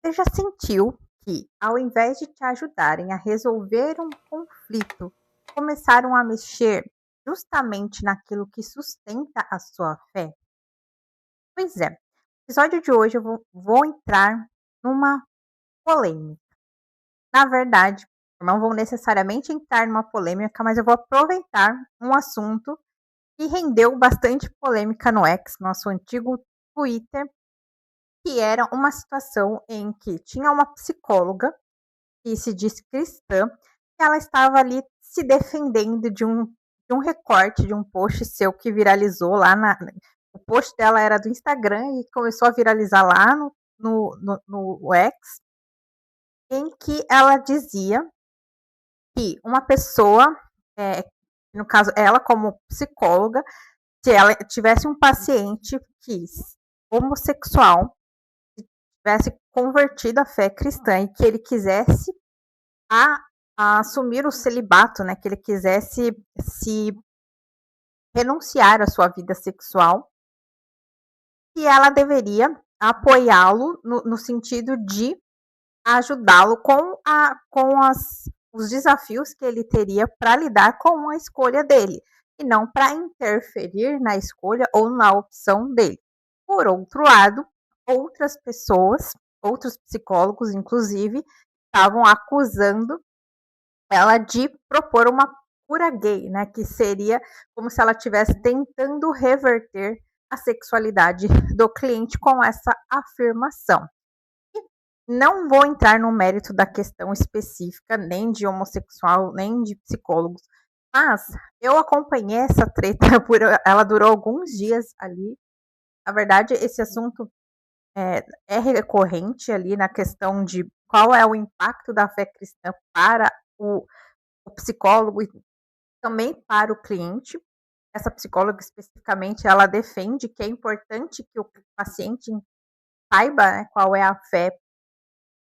Você já sentiu que, ao invés de te ajudarem a resolver um conflito, começaram a mexer justamente naquilo que sustenta a sua fé? Pois é, no episódio de hoje eu vou entrar numa polêmica. Na verdade, eu não vou necessariamente entrar numa polêmica, mas eu vou aproveitar um assunto que rendeu bastante polêmica no X, nosso antigo Twitter, que era uma situação em que tinha uma psicóloga que se diz cristã, que ela estava ali se defendendo de um recorte de um post seu que viralizou lá o post dela era do Instagram e começou a viralizar lá no X, em que ela dizia que uma pessoa, eh, no caso ela como psicóloga, se ela tivesse um paciente que homossexual, tivesse convertido à fé cristã e que ele quisesse a a assumir o celibato, né, que ele quisesse se renunciar à sua vida sexual, e ela deveria apoiá-lo no sentido de ajudá-lo com os desafios que ele teria para lidar com a escolha dele, e não para interferir na escolha ou na opção dele. Por outro lado, outras pessoas, outros psicólogos inclusive, estavam acusando ela de propor uma cura gay, né, que seria como se ela estivesse tentando reverter a sexualidade do cliente com essa afirmação. Não vou entrar no mérito da questão específica, nem de homossexual, nem de psicólogos, mas eu acompanhei essa treta ela durou alguns dias ali. Na verdade, esse assunto é recorrente ali na questão de qual é o impacto da fé cristã para o psicólogo e também para o cliente. Essa psicóloga especificamente, ela defende que é importante que o paciente saiba, né, qual é a fé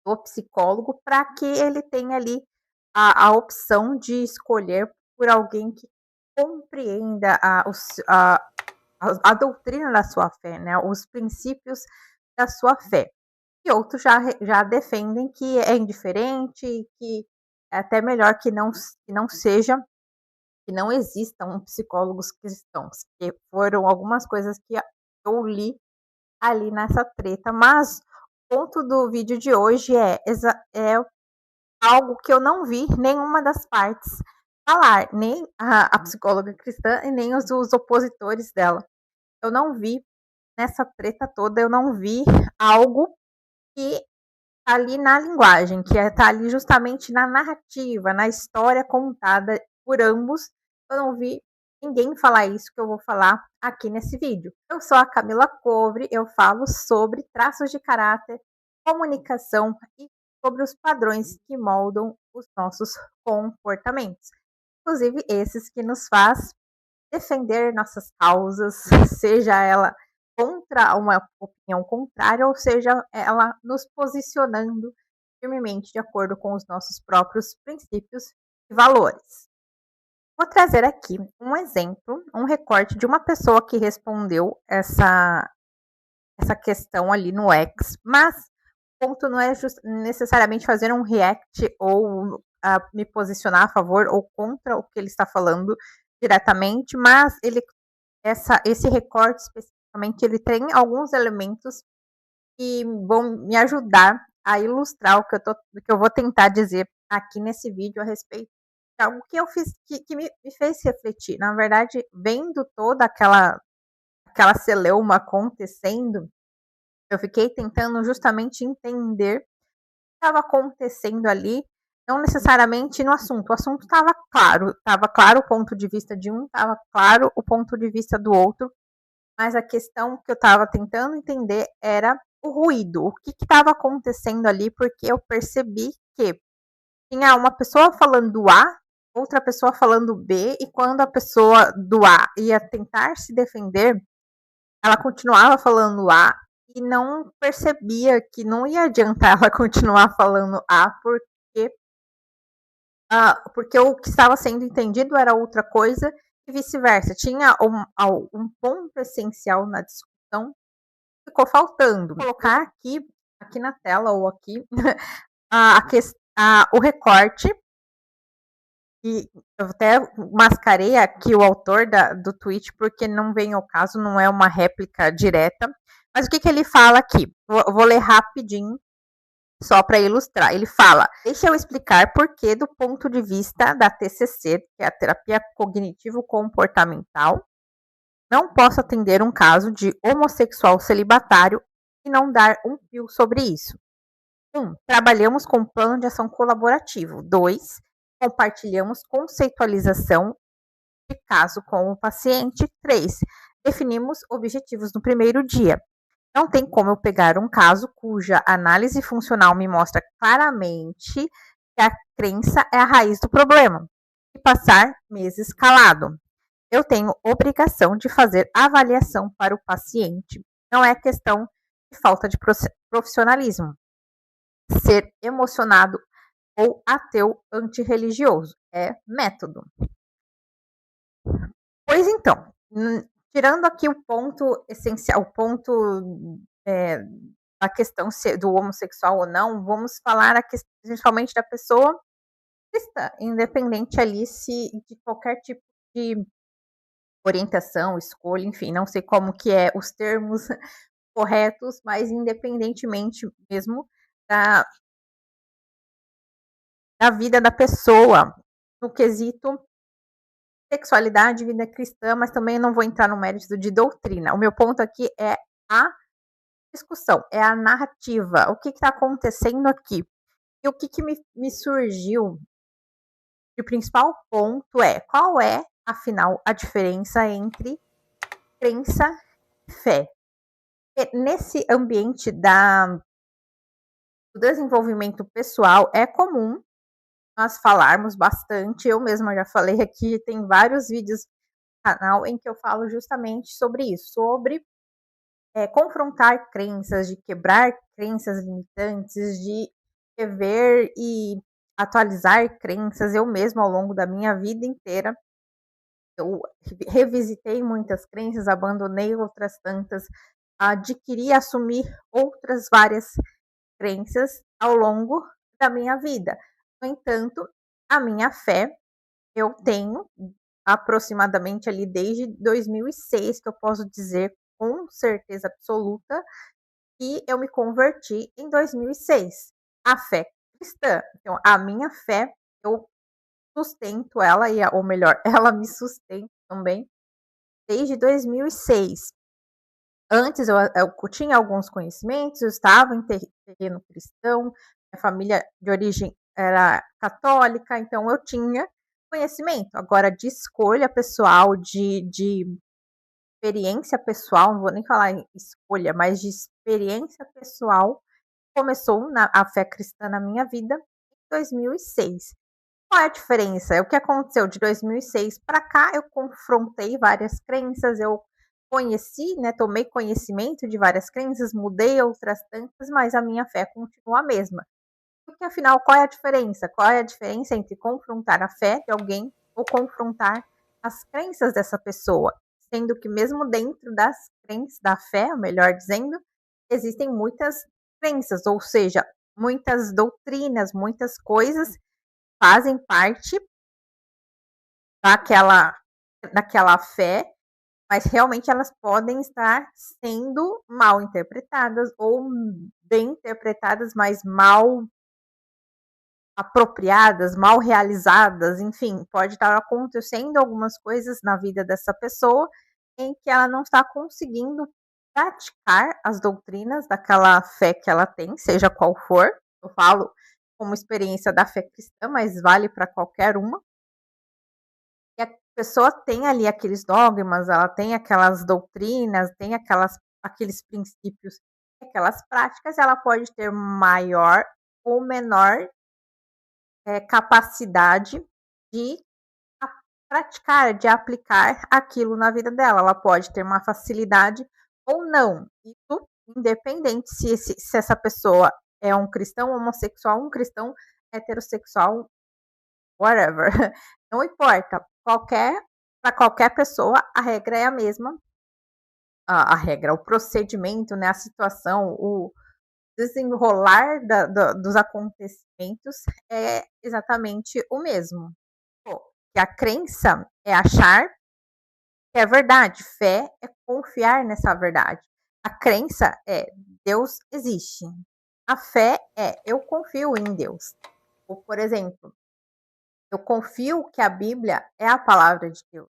do psicólogo para que ele tenha ali a opção de escolher por alguém que compreenda a doutrina da sua fé, né, os princípios da sua fé. E outros já defendem que é indiferente, que é até melhor que não seja, que não existam psicólogos cristãos, que foram algumas coisas que eu li ali nessa treta, mas o ponto do vídeo de hoje é algo que eu não vi nenhuma das partes falar, nem a psicóloga cristã e nem os opositores dela. Eu não vi nessa treta toda, eu não vi algo que tá ali na linguagem, que tá ali justamente na narrativa, na história contada por ambos. Eu não vi ninguém falar isso que eu vou falar aqui nesse vídeo. Eu sou a Camila Covre, eu falo sobre traços de caráter, comunicação e sobre os padrões que moldam os nossos comportamentos. Inclusive esses que nos faz defender nossas causas, seja ela contra uma opinião contrária, ou seja ela nos posicionando firmemente de acordo com os nossos próprios princípios e valores. Vou trazer aqui um exemplo, um recorte de uma pessoa que respondeu essa questão ali no X, mas o ponto não é necessariamente fazer um react ou me posicionar a favor ou contra o que ele está falando diretamente, mas esse recorte especificamente ele tem alguns elementos que vão me ajudar a ilustrar o que eu vou tentar dizer aqui nesse vídeo a respeito de algo que eu fiz que me fez refletir. Na verdade, vendo toda aquela celeuma acontecendo, eu fiquei tentando justamente entender o que estava acontecendo ali, não necessariamente no assunto. O assunto estava claro o ponto de vista de um, estava claro o ponto de vista do outro, mas a questão que eu estava tentando entender era o ruído, o que estava acontecendo ali, porque eu percebi que tinha uma pessoa falando A, outra pessoa falando B, e quando a pessoa do A ia tentar se defender, ela continuava falando A e não percebia que não ia adiantar ela continuar falando A, porque o que estava sendo entendido era outra coisa e vice-versa. Tinha um ponto essencial na discussão que ficou faltando. Vou colocar aqui aqui na tela ou aqui o recorte, e eu até mascarei aqui o autor do tweet, porque não vem ao caso, não é uma réplica direta. Mas o que ele fala aqui? Vou ler rapidinho, só para ilustrar. Ele fala: deixa eu explicar por que, do ponto de vista da TCC, que é a terapia cognitivo-comportamental, não posso atender um caso de homossexual celibatário e não dar um fio sobre isso. 1. Trabalhamos com plano de ação colaborativo. 2. Compartilhamos conceitualização de caso com o paciente. 3. Definimos objetivos no primeiro dia. Não tem como eu pegar um caso cuja análise funcional me mostra claramente que a crença é a raiz do problema e passar meses calado. Eu tenho obrigação de fazer avaliação para o paciente. Não é questão de falta de profissionalismo, ser emocionado ou ateu antirreligioso. É método. Pois então, tirando aqui o ponto essencial, o ponto da questão do homossexual ou não, vamos falar principalmente da pessoa cristã, independente ali de qualquer tipo de orientação, escolha, enfim, não sei como que é os termos corretos, mas independentemente mesmo da, da vida da pessoa, no quesito sexualidade, vida cristã, mas também não vou entrar no mérito de doutrina. O meu ponto aqui é a discussão, é a narrativa, o que está acontecendo aqui. E o que me surgiu de principal ponto qual é, afinal, a diferença entre crença e fé? E nesse ambiente do desenvolvimento pessoal, é comum nós falarmos bastante, eu mesma já falei aqui, tem vários vídeos no canal em que eu falo justamente sobre isso, sobre confrontar crenças, de quebrar crenças limitantes, de rever e atualizar crenças. Eu mesma, ao longo da minha vida inteira, eu revisitei muitas crenças, abandonei outras tantas, adquiri e assumi outras várias crenças ao longo da minha vida. No entanto, a minha fé, eu tenho aproximadamente ali desde 2006, que eu posso dizer com certeza absoluta que eu me converti em 2006. A fé cristã. Então, a minha fé, eu sustento ela, ou melhor, ela me sustenta também desde 2006. Antes eu tinha alguns conhecimentos, eu estava em terreno cristão, minha família de origem era católica, então eu tinha conhecimento. Agora, de escolha pessoal, de experiência pessoal, não vou nem falar em escolha, mas de experiência pessoal, começou a fé cristã na minha vida em 2006. Qual é a diferença? O que aconteceu de 2006 para cá? Eu confrontei várias crenças, eu conheci, né, tomei conhecimento de várias crenças, mudei outras tantas, mas a minha fé continua a mesma. Porque afinal, qual é a diferença? Qual é a diferença entre confrontar a fé de alguém ou confrontar as crenças dessa pessoa? Sendo que mesmo dentro das crenças, da fé, melhor dizendo, existem muitas crenças, ou seja, muitas doutrinas, muitas coisas fazem parte daquela fé, mas realmente elas podem estar sendo mal interpretadas ou bem interpretadas, mas mal apropriadas, mal realizadas, enfim, pode estar acontecendo algumas coisas na vida dessa pessoa em que ela não está conseguindo praticar as doutrinas daquela fé que ela tem, seja qual for. Eu falo como experiência da fé cristã, mas vale para qualquer uma. E a pessoa tem ali aqueles dogmas, ela tem aquelas doutrinas, tem aqueles princípios, aquelas práticas, ela pode ter maior ou menor capacidade de praticar, de aplicar aquilo na vida dela. Ela pode ter uma facilidade ou não. Isso independente se essa pessoa é um cristão homossexual, um cristão heterossexual, whatever. Não importa. Para qualquer pessoa, a regra é a mesma. A regra, o procedimento, né, a situação, desenrolar dos acontecimentos é exatamente o mesmo. Pô, que a crença é achar que é verdade, fé é confiar nessa verdade. A crença é Deus existe. A fé é eu confio em Deus. Ou, por exemplo, eu confio que a Bíblia é a palavra de Deus.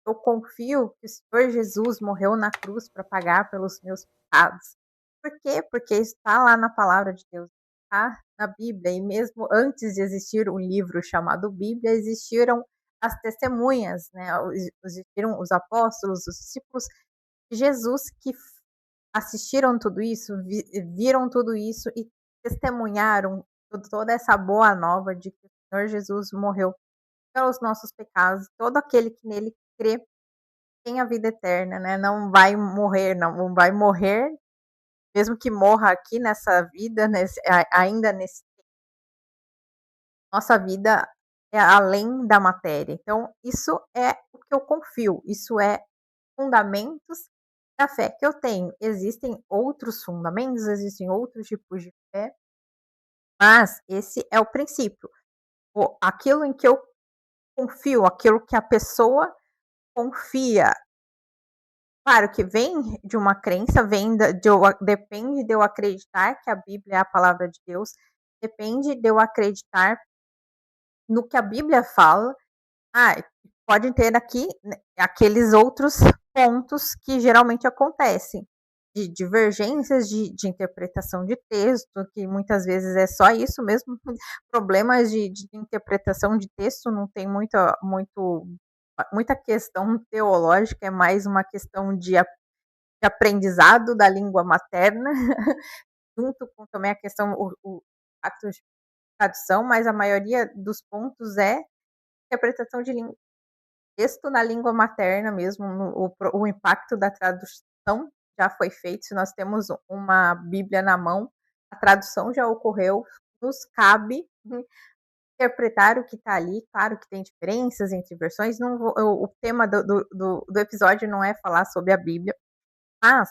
Eu confio que o Senhor Jesus morreu na cruz para pagar pelos meus pecados. Por quê? Porque está lá na palavra de Deus, está na Bíblia. E mesmo antes de existir um livro chamado Bíblia, existiram as testemunhas, né? Existiram os apóstolos, os discípulos de Jesus que assistiram tudo isso, viram tudo isso e testemunharam toda essa boa nova de que o Senhor Jesus morreu pelos nossos pecados. Todo aquele que nele crê tem a vida eterna, né? Não vai morrer, não vai morrer, mesmo que morra aqui nessa vida, ainda nesse nossa vida é além da matéria. Então, isso é o que eu confio, isso é fundamentos da fé que eu tenho. Existem outros fundamentos, existem outros tipos de fé, mas esse é o princípio. Aquilo em que eu confio, aquilo que a pessoa confia. Claro que vem de uma crença, vem depende de eu acreditar que a Bíblia é a palavra de Deus, depende de eu acreditar no que a Bíblia fala. Ah, pode ter aqui, né, aqueles outros pontos que geralmente acontecem, de divergências de interpretação de texto, que muitas vezes é só isso mesmo, problemas de interpretação de texto, não tem muita questão teológica, é mais uma questão de aprendizado da língua materna, junto com também a questão, o ato de tradução, mas a maioria dos pontos é interpretação de texto na língua materna mesmo, o impacto da tradução já foi feito. Se nós temos uma Bíblia na mão, a tradução já ocorreu, nos cabe interpretar o que está ali. Claro que tem diferenças entre versões, não vou, o tema do episódio não é falar sobre a Bíblia, mas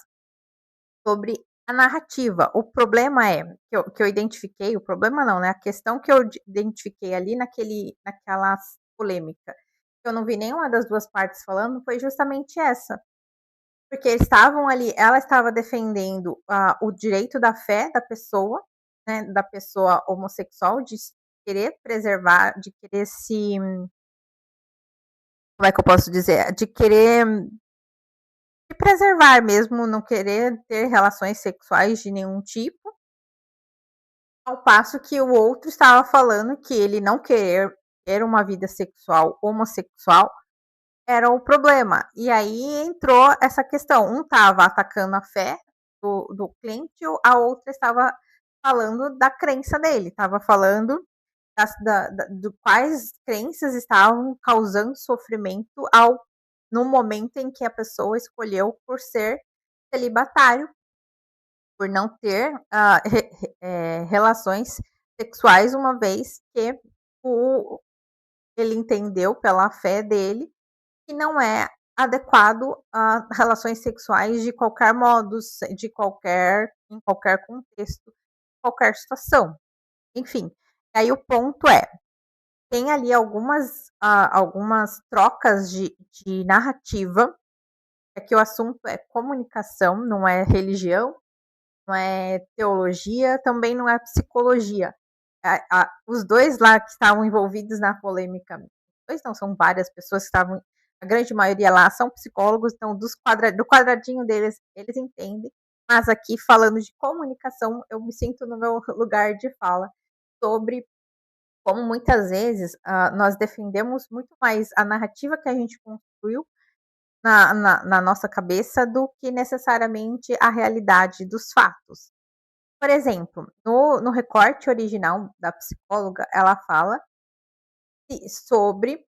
sobre a narrativa. O problema é que eu identifiquei, o problema não, né? A questão que eu identifiquei ali naquela polêmica, que eu não vi nenhuma das duas partes falando, foi justamente essa. Porque estavam ali, ela estava defendendo o direito da fé da pessoa, né? Da pessoa homossexual, de querer preservar, de querer se. Como é que eu posso dizer? De querer se preservar mesmo, não querer ter relações sexuais de nenhum tipo. Ao passo que o outro estava falando que ele não querer ter uma vida sexual homossexual era o problema. E aí entrou essa questão. Um estava atacando a fé do cliente, a outra estava falando da crença dele, estava falando do quais crenças estavam causando sofrimento no momento em que a pessoa escolheu por ser celibatário, por não ter relações sexuais, uma vez que ele entendeu pela fé dele que não é adequado a relações sexuais de qualquer modo, em qualquer contexto, qualquer situação. Enfim, aí o ponto é, tem ali algumas trocas de narrativa, é que o assunto é comunicação, não é religião, não é teologia, também não é psicologia. Os dois lá que estavam envolvidos na polêmica, dois não, são várias pessoas que estavam, a grande maioria lá são psicólogos, então do quadradinho deles, eles entendem, mas aqui falando de comunicação, eu me sinto no meu lugar de fala sobre como muitas vezes nós defendemos muito mais a narrativa que a gente construiu na nossa cabeça do que necessariamente a realidade dos fatos. Por exemplo, no recorte original da psicóloga, ela fala sobre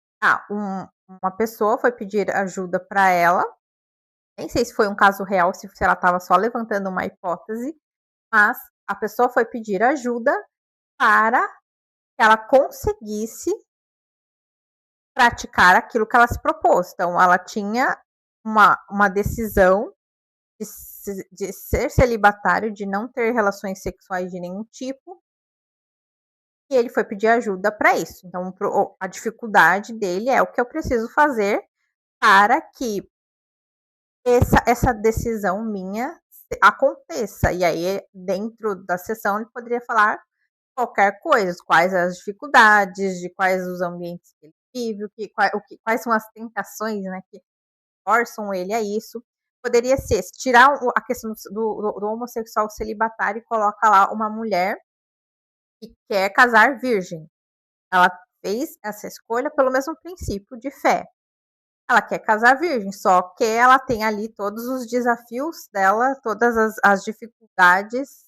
uma pessoa foi pedir ajuda para ela, nem sei se foi um caso real, se ela estava só levantando uma hipótese, mas a pessoa foi pedir ajuda para que ela conseguisse praticar aquilo que ela se propôs. Então, ela tinha uma decisão de ser celibatário, de não ter relações sexuais de nenhum tipo, e ele foi pedir ajuda para isso. Então, a dificuldade dele é o que eu preciso fazer para que essa decisão minha aconteça. E aí, dentro da sessão, ele poderia falar qualquer coisa, quais as dificuldades, de quais os ambientes que ele vive, quais são as tentações, né, que forçam ele a isso. Poderia ser, tirar a questão do homossexual celibatário e coloca lá uma mulher que quer casar virgem. Ela fez essa escolha pelo mesmo princípio de fé. Ela quer casar virgem, só que ela tem ali todos os desafios dela, todas as dificuldades,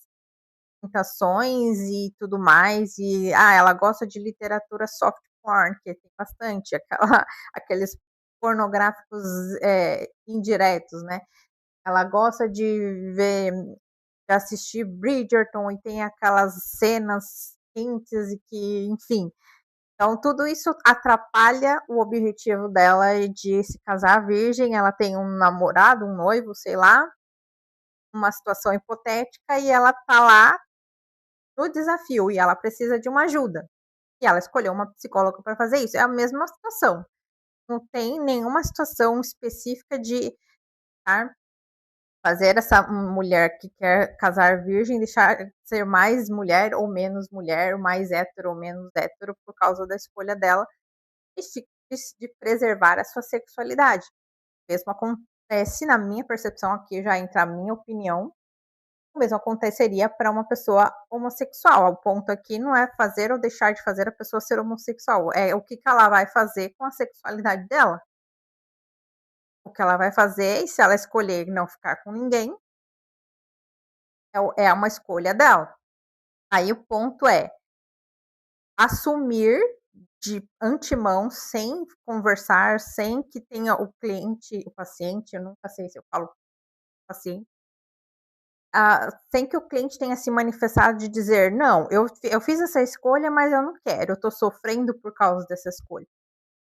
tentações e tudo mais. E ela gosta de literatura soft porn, que tem bastante, aqueles pornográficos indiretos, né? Ela gosta de assistir Bridgerton e tem aquelas cenas quentes e que, enfim. Então, tudo isso atrapalha o objetivo dela de se casar virgem. Ela tem um namorado, um noivo, sei lá, uma situação hipotética, e ela tá lá no desafio e ela precisa de uma ajuda. E ela escolheu uma psicóloga para fazer isso. É a mesma situação. Não tem nenhuma situação específica de fazer essa mulher que quer casar virgem deixar ser mais mulher ou menos mulher, mais hétero ou menos hétero por causa da escolha dela de preservar a sua sexualidade. O mesmo acontece, na minha percepção, aqui já entra a minha opinião, o mesmo aconteceria para uma pessoa homossexual. O ponto aqui não é fazer ou deixar de fazer a pessoa ser homossexual, é o que ela vai fazer com a sexualidade dela. O que ela vai fazer, e se ela escolher não ficar com ninguém, é uma escolha dela. Aí o ponto é assumir de antemão, sem conversar, sem que tenha o cliente, o paciente, eu nunca sei se eu falo paciente, sem que o cliente tenha se manifestado de dizer: "Não, eu fiz essa escolha, mas eu não quero, eu estou sofrendo por causa dessa escolha".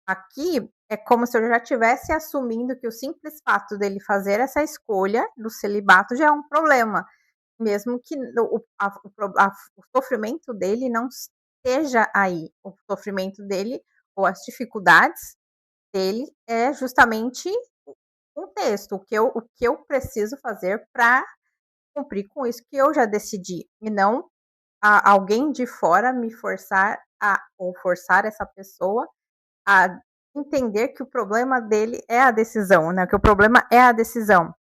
Aqui é como se eu já estivesse assumindo que o simples fato dele fazer essa escolha do celibato já é um problema, mesmo que o sofrimento dele não esteja aí. O sofrimento dele ou as dificuldades dele é justamente o contexto, o que eu preciso fazer para cumprir com isso que eu já decidi, e não alguém de fora me forçar ou forçar essa pessoa a entender que o problema dele é a decisão, né, que o problema é a decisão.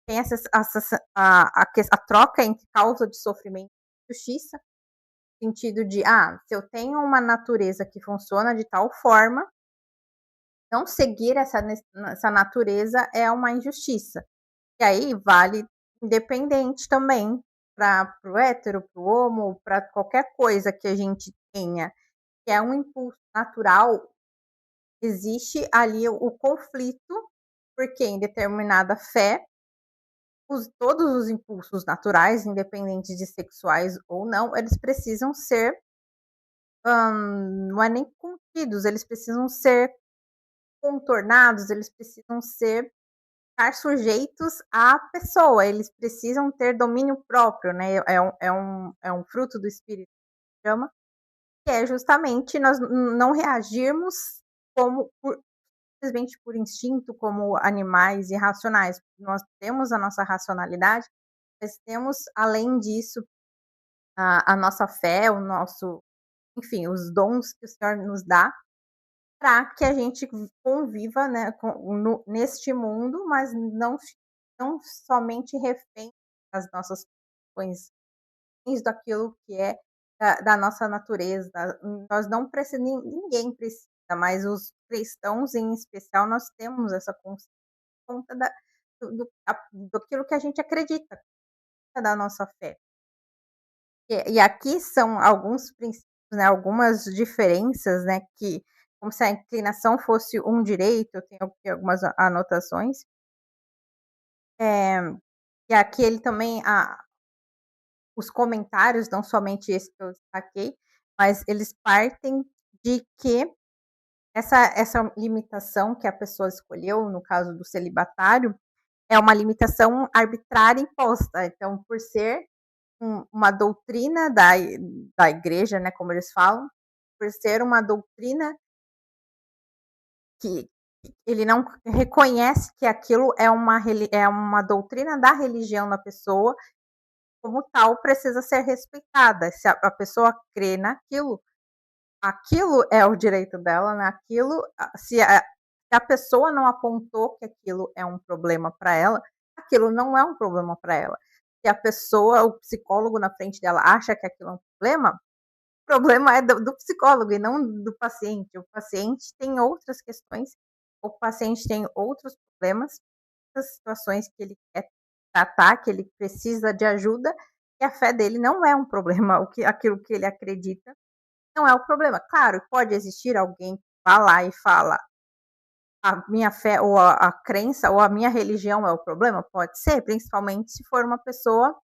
Tem a troca entre causa de sofrimento e justiça, no sentido de, se eu tenho uma natureza que funciona de tal forma, não seguir essa natureza é uma injustiça. E aí vale independente também para o hétero, para o homo, para qualquer coisa que a gente tenha, que é um impulso natural, existe ali o conflito, porque em determinada fé, todos os impulsos naturais, independentes de sexuais ou não, eles precisam ser, não é nem contidos, eles precisam ser contornados, eles precisam estar sujeitos à pessoa, eles precisam ter domínio próprio, né? É um fruto do espírito que chama, que é justamente nós não reagirmos como simplesmente por instinto, como animais irracionais. Nós temos a nossa racionalidade, mas temos, além disso, a nossa fé, enfim, os dons que o Senhor nos dá para que a gente conviva, né, neste mundo, mas não somente refém das nossas questões daquilo que é da nossa natureza. Nós não precisamos, ninguém precisa, mas os cristãos em especial, nós temos essa consciência por conta daquilo que a gente acredita, da nossa fé. E aqui são alguns princípios, né, algumas diferenças, né, que como se a inclinação fosse um direito, eu tenho aqui algumas anotações. E aqui ele também os comentários, não somente esse que eu destaquei, mas eles partem de que essa limitação que a pessoa escolheu, no caso do celibatário, é uma limitação arbitrária imposta. Então, por ser uma doutrina da igreja, né, como eles falam, por ser uma doutrina que ele não reconhece que aquilo é uma doutrina da religião na pessoa, como tal, precisa ser respeitada. Se a pessoa crê naquilo, aquilo é o direito dela, né? Se a pessoa não apontou que aquilo é um problema para ela, aquilo não é um problema para ela. Se a pessoa, o psicólogo na frente dela acha que aquilo é um problema, o problema é do psicólogo e não do paciente. O paciente tem outras questões, o paciente tem outros problemas, outras situações que ele quer tratar, que ele precisa de ajuda, e a fé dele não é um problema, aquilo que ele acredita não é o problema. Claro, pode existir alguém que vá lá e fala: "A minha fé ou a crença ou a minha religião é o problema", pode ser, principalmente se for uma pessoa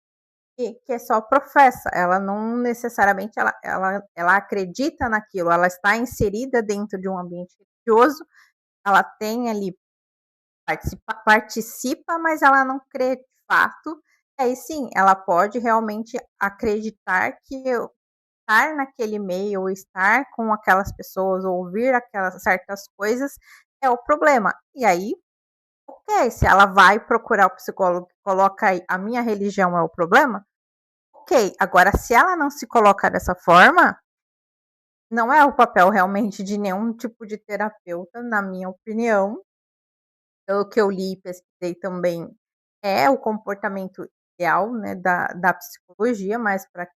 que só professa, ela não necessariamente ela acredita naquilo, ela está inserida dentro de um ambiente religioso, ela tem ali participa, mas ela não crê de fato, aí sim, ela pode realmente acreditar que estar naquele meio, ou estar com aquelas pessoas, ou ouvir aquelas certas coisas é o problema. E aí, ok, se ela vai procurar o psicólogo e coloca aí, a minha religião é o problema, ok. Agora, se ela não se coloca dessa forma, não é o papel realmente de nenhum tipo de terapeuta, na minha opinião, pelo que eu li e pesquisei também, é o comportamento ideal, né, da psicologia, mas para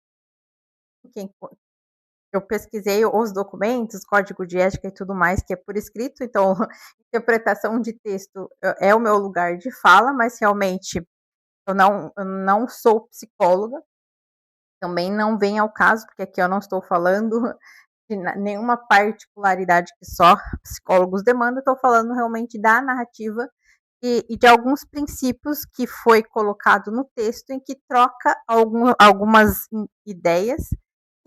quem eu pesquisei os documentos, código de ética e tudo mais, que é por escrito, então interpretação de texto é o meu lugar de fala, mas realmente eu não sou psicóloga, também não vem ao caso, porque aqui eu não estou falando de nenhuma particularidade que só psicólogos demandam, estou falando realmente da narrativa e de alguns princípios que foi colocado no texto em que troca algumas ideias.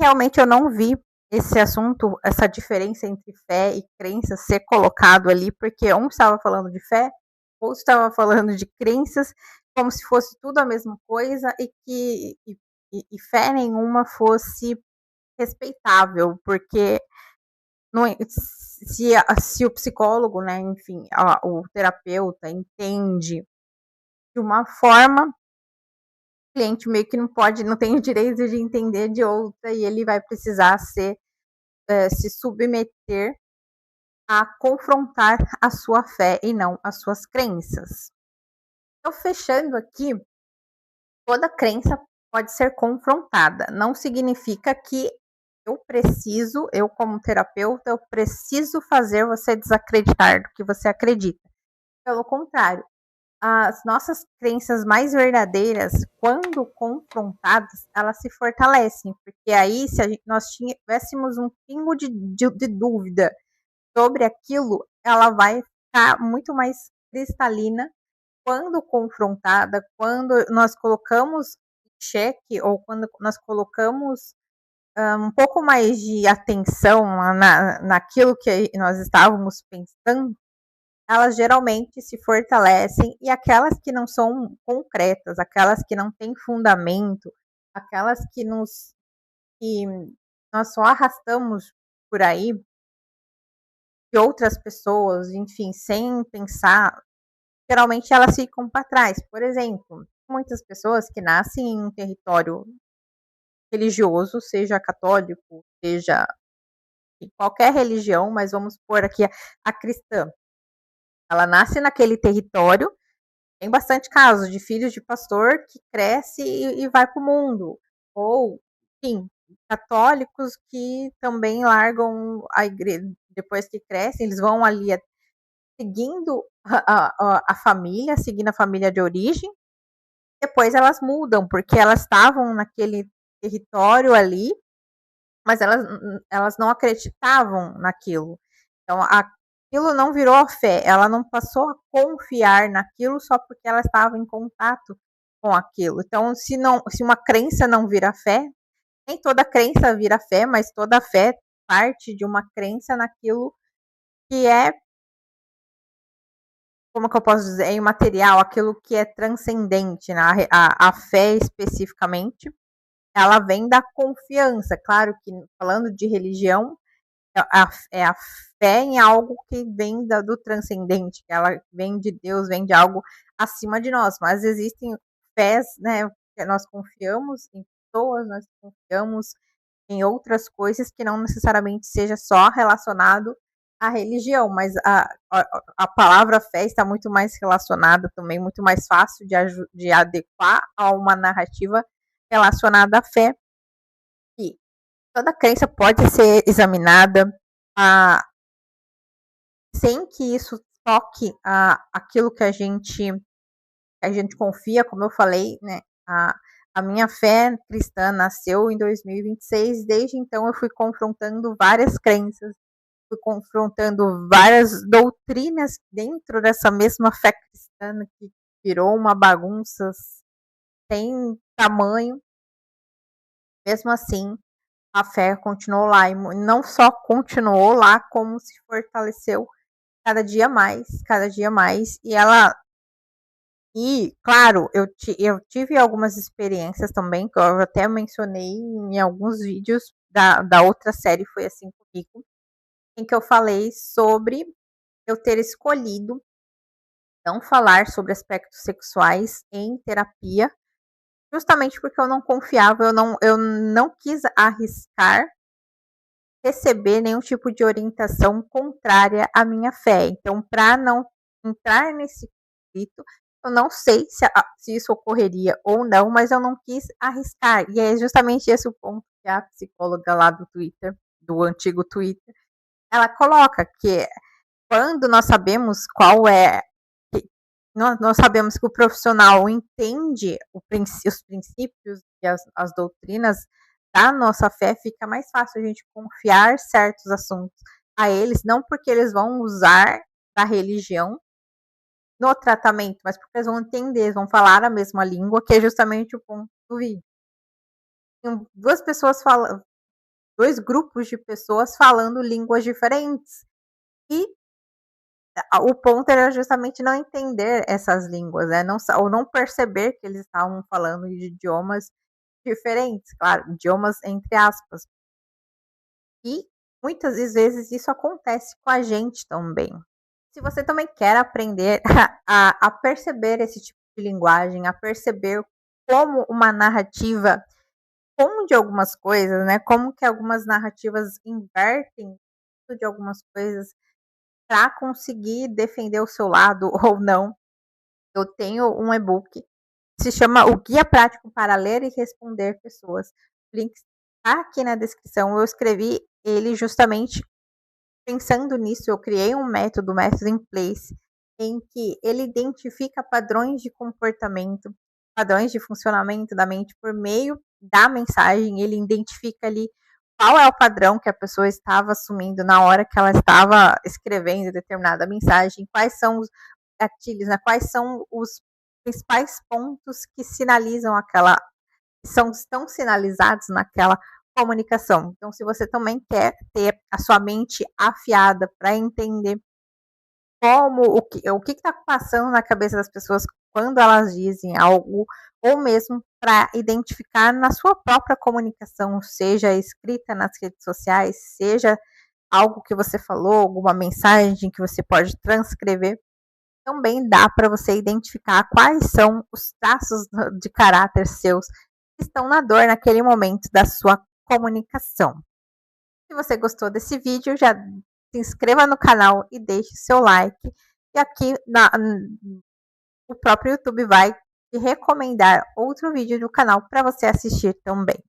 Realmente eu não vi esse assunto, essa diferença entre fé e crença ser colocado ali, porque um estava falando de fé, outro estava falando de crenças, como se fosse tudo a mesma coisa e fé nenhuma fosse respeitável, porque não, se o psicólogo, né, enfim, o terapeuta entende de uma forma, o cliente meio que não tem o direito de entender de outra e ele vai precisar se submeter a confrontar a sua fé e não as suas crenças. Então, fechando aqui, toda crença pode ser confrontada. Não significa que eu como terapeuta, eu preciso fazer você desacreditar do que você acredita. Pelo contrário, as nossas crenças mais verdadeiras, quando confrontadas, elas se fortalecem, porque aí se nós tivéssemos um pingo de dúvida sobre aquilo, ela vai ficar muito mais cristalina quando confrontada, quando nós colocamos em xeque ou quando nós colocamos um pouco mais de atenção naquilo que nós estávamos pensando, elas geralmente se fortalecem e aquelas que não são concretas, aquelas que não têm fundamento, aquelas que nós só arrastamos por aí de outras pessoas, enfim, sem pensar, geralmente elas ficam para trás. Por exemplo, muitas pessoas que nascem em um território religioso, seja católico, seja em qualquer religião, mas vamos pôr aqui a cristã. Ela nasce naquele território. Tem bastante casos de filhos de pastor que cresce e vai para o mundo. Ou, enfim, católicos que também largam a igreja depois que crescem, eles vão ali seguindo a família, seguindo a família de origem. Depois elas mudam, porque elas estavam naquele território ali, mas elas não acreditavam naquilo. Então, aquilo não virou fé, ela não passou a confiar naquilo só porque ela estava em contato com aquilo. Então, se uma crença não vira fé, nem toda crença vira fé, mas toda fé parte de uma crença naquilo que é como que eu posso dizer, é imaterial, aquilo que é transcendente, né? A fé especificamente, ela vem da confiança. Claro que falando de religião, é a fé em algo que vem do transcendente, que ela vem de Deus, vem de algo acima de nós. Mas existem fés, né, que nós confiamos em pessoas, nós confiamos em outras coisas que não necessariamente seja só relacionado à religião, mas a palavra fé está muito mais relacionada também, muito mais fácil de adequar a uma narrativa relacionada à fé. E toda crença pode ser examinada sem que isso toque aquilo que a gente confia, como eu falei, né? A minha fé cristã nasceu em 2026, desde então eu fui confrontando várias crenças, fui confrontando várias doutrinas dentro dessa mesma fé cristã que virou uma bagunça sem tamanho. Mesmo assim, a fé continuou lá, e não só continuou lá, como se fortaleceu cada dia mais, e claro, eu tive algumas experiências também, que eu até mencionei em alguns vídeos da outra série, Foi Assim Comigo, em que eu falei sobre eu ter escolhido não falar sobre aspectos sexuais em terapia, justamente porque eu não confiava, eu não quis arriscar receber nenhum tipo de orientação contrária à minha fé. Então, para não entrar nesse conflito, eu não sei se isso ocorreria ou não, mas eu não quis arriscar. E é justamente esse o ponto que a psicóloga lá do Twitter, do antigo Twitter, ela coloca que quando nós sabemos qual é. Nós sabemos que o profissional entende os princípios e as doutrinas da nossa fé, fica mais fácil a gente confiar certos assuntos a eles, não porque eles vão usar da religião no tratamento, mas porque eles vão entender, vão falar a mesma língua, que é justamente o ponto do vídeo. Tem dois grupos de pessoas falando línguas diferentes. E o ponto era justamente não entender essas línguas, né? Ou não perceber que eles estavam falando de idiomas diferentes, claro, idiomas entre aspas. E muitas vezes isso acontece com a gente também. Se você também quer aprender a perceber esse tipo de linguagem, a perceber como uma narrativa esconde algumas coisas, né? Como que algumas narrativas invertem de algumas coisas para conseguir defender o seu lado ou não. Eu tenho um e-book que se chama O Guia Prático para Ler e Responder Pessoas. O link está aqui na descrição. Eu escrevi ele justamente pensando nisso. Eu criei um método in place, em que ele identifica padrões de comportamento, padrões de funcionamento da mente por meio da mensagem. Ele identifica ali qual é o padrão que a pessoa estava assumindo na hora que ela estava escrevendo determinada mensagem, quais são os gatilhos, né? Quais são os principais pontos que sinalizam estão sinalizados naquela comunicação. Então, se você também quer ter a sua mente afiada para entender o que está passando na cabeça das pessoas quando elas dizem algo, ou mesmo para identificar na sua própria comunicação, seja escrita nas redes sociais, seja algo que você falou, alguma mensagem que você pode transcrever, também dá para você identificar quais são os traços de caráter seus que estão na dor naquele momento da sua comunicação. Se você gostou desse vídeo, já se inscreva no canal e deixe seu like. E aqui o próprio YouTube vai te recomendar outro vídeo do canal para você assistir também.